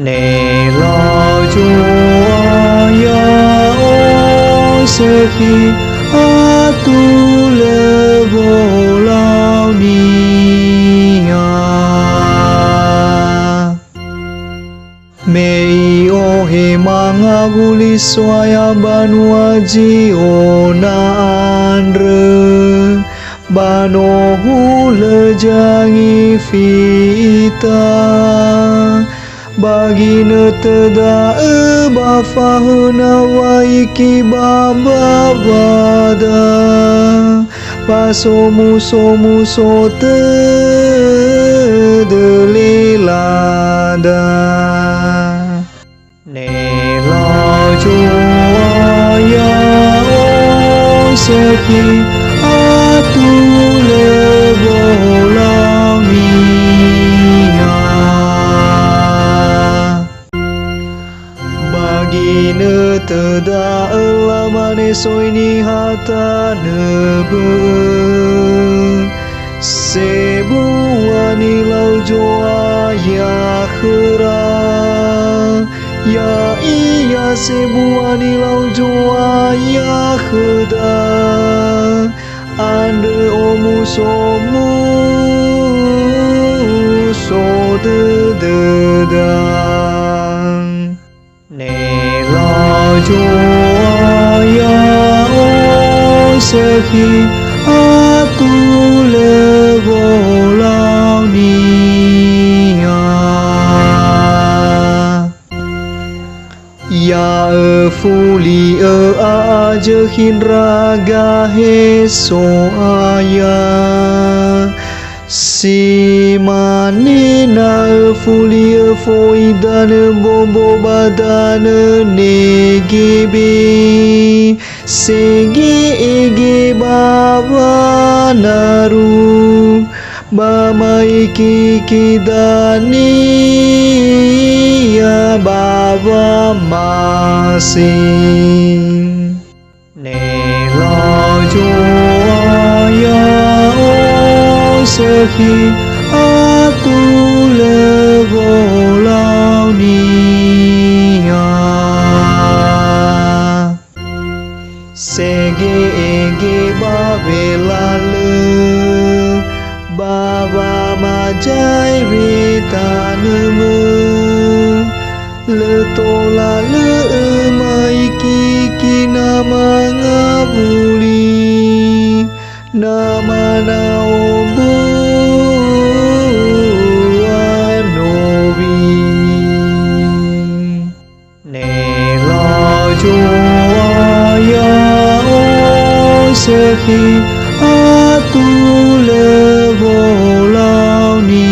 Nè lo chua ya o sơ khi a tu le vô lao ni a me o he manga guli soya banua ji o na andre bano hule jangi fita bagi netada ba fahna waiki baba wada pasomu somu sote delilada ne la chua ya o sakhi atu le bolau ni Bagine teda lamane soini hata nebe sebuani lau joa ya khera ya iya sebuani lau joa ya kheda ande omu somu so de Nè lo chua ya o sakhi a tu le vô lao ni a ya phu li a je hin raga he so aya si mani na fuli foi dan bombo badan ne gibi segi ege baba naru bamai kiki dani ya baba masing ne lo chua ya sakhi atu le vô lao ni a sege ege ba vela le baba ma jai vita nemu le tola le mai ki nama ngabuli nama naobu anobi ne la chua ya o sakhi atu le vô lao ni